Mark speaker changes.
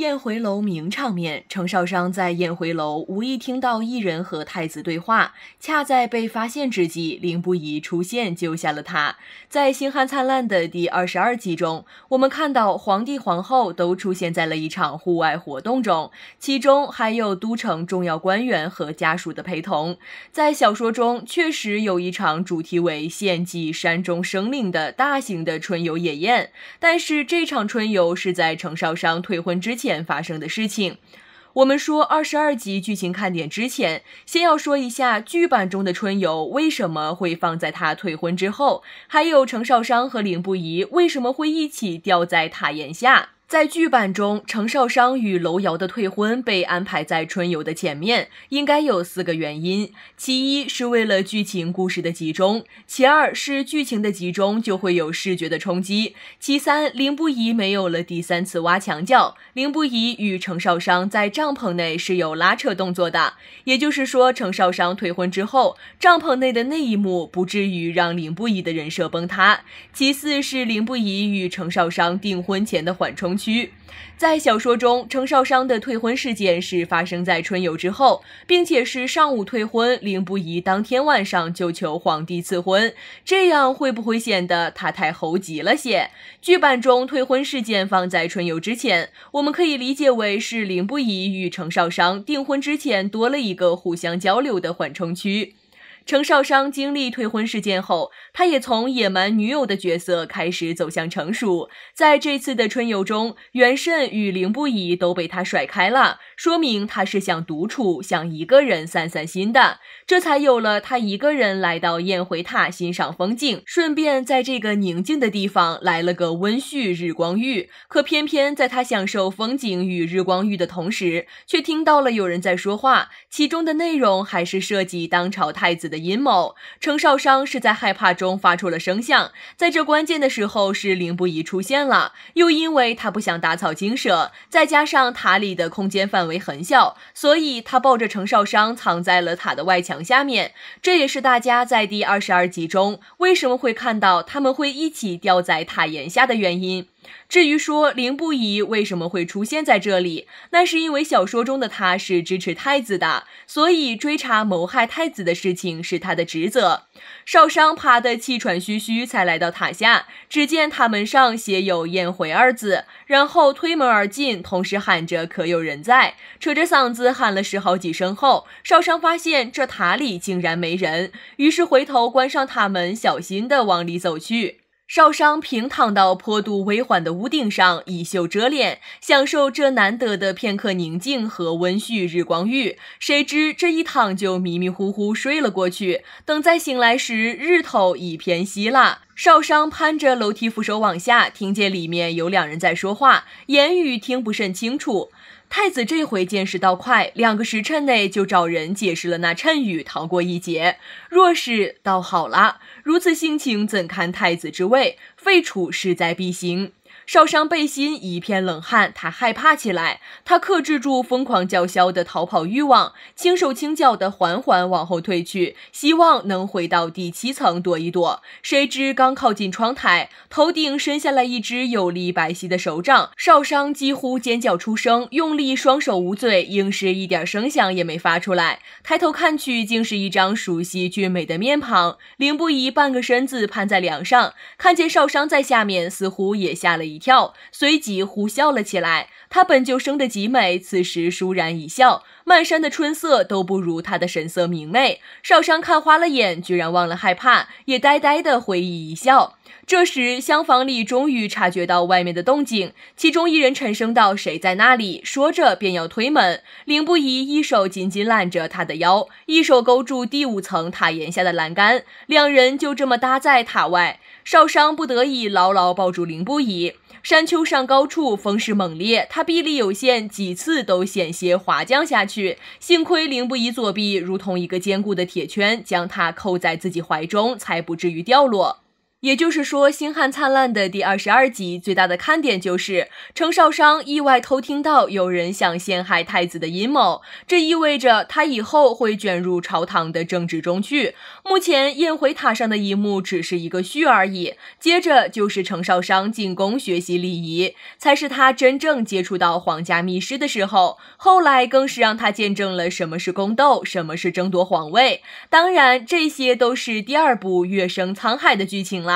Speaker 1: 宴回楼名场面，程少商在宴回楼无意听到一人和太子对话，恰在被发现之际，凌不疑出现救下了他。在《星汉灿烂》的第22集中，我们看到皇帝皇后都出现在了一场户外活动中，其中还有都城重要官员和家属的陪同。在小说中确实有一场主题为献祭山中生灵的大型的春游野宴，但是这场春游是在程少商退婚之前发生的事情。我们说22集剧情看点之前，先要说一下剧版中的春游为什么会放在他退婚之后，还有程少商和凌不疑为什么会一起吊在塔檐下。在剧版中，程少商与楼瑶的退婚被安排在春游的前面，应该有4个原因。其一是为了剧情故事的集中，其二是剧情的集中就会有视觉的冲击，其三凌不疑没有了第3次挖墙脚，凌不疑与程少商在帐篷内是有拉扯动作的，也就是说程少商退婚之后，帐篷内的那一幕不至于让凌不疑的人设崩塌。其四是凌不疑与程少商订婚前的缓冲区。在小说中，程少商的退婚事件是发生在春游之后，并且是上午退婚，凌不疑当天晚上就求皇帝赐婚，这样会不会显得他太猴急了些？剧版中退婚事件放在春游之前，我们可以理解为是凌不疑与程少商订婚之前多了一个互相交流的缓冲区。程少商经历退婚事件后，他也从野蛮女友的角色开始走向成熟。在这次的春游中，元慎与凌不疑都被他甩开了，说明他是想独处，想一个人散散心的，这才有了他一个人来到宴回塔欣赏风景，顺便在这个宁静的地方来了个温煦日光浴。可偏偏在他享受风景与日光浴的同时，却听到了有人在说话，其中的内容还是涉及当朝太子的阴谋。程少商是在害怕中发出了声响，在这关键的时候是凌不疑出现了，又因为他不想打草惊蛇，再加上塔里的空间范围很小，所以他抱着程少商藏在了塔的外墙下面。这也是大家在第22集中为什么会看到他们会一起吊在塔檐下的原因。至于说凌不疑为什么会出现在这里，那是因为小说中的他是支持太子的，所以追查谋害太子的事情是他的职责。少商爬得气喘吁吁才来到塔下，只见塔门上写有宴回2字，然后推门而进，同时喊着可有人在，扯着嗓子喊了10好几声后，少商发现这塔里竟然没人，于是回头关上塔门，小心地往里走去。少商平躺到坡度微缓的屋顶上，以袖遮脸，享受这难得的片刻宁静和温煦日光浴。谁知这一躺就迷迷糊糊睡了过去，等再醒来时，日头已偏西了。少商攀着楼梯扶手往下，听见里面有2人在说话，言语听不甚清楚。太子这回见识到快，2个时辰内就找人解释了那谶语，逃过一劫。若是倒好了，如此性情怎堪太子之位，废除势在必行。少商背心一片冷汗，他害怕起来，他克制住疯狂叫嚣的逃跑欲望，轻手轻脚的缓缓往后退去，希望能回到第7层躲一躲。谁知刚靠近窗台，头顶伸下来一只有力白皙的手掌，少商几乎尖叫出声，用力双手捂嘴，硬是一点声响也没发出来。抬头看去，竟是一张熟悉俊美的面庞。凌不疑半个身子攀在梁上，看见少商在下面，似乎也吓了一跳，随即呼笑了起来。她本就生得极美，此时倏然一笑，漫山的春色都不如她的神色明媚。少商看花了眼，居然忘了害怕，也呆呆地回忆一笑。这时厢房里终于察觉到外面的动静，其中一人沉声道：“谁在那里？”说着便要推门。凌不疑一手紧紧揽着他的腰，一手勾住第5层塔檐下的栏杆，2人就这么搭在塔外。少商不得已牢牢抱住凌不疑。山丘上高处风势猛烈，他臂力有限，几次都险些滑降下去，幸亏凌不疑左臂如同一个坚固的铁圈，将他扣在自己怀中，才不至于掉落。也就是说，《星汉灿烂》的第22集最大的看点就是程少商意外偷听到有人想陷害太子的阴谋，这意味着他以后会卷入朝堂的政治中去。目前宴会塔上的一幕只是一个序而已，接着就是程少商进宫学习礼仪，才是他真正接触到皇家密室的时候。后来更是让他见证了什么是宫斗，什么是争夺皇位。当然，这些都是第2部月升沧海的剧情了。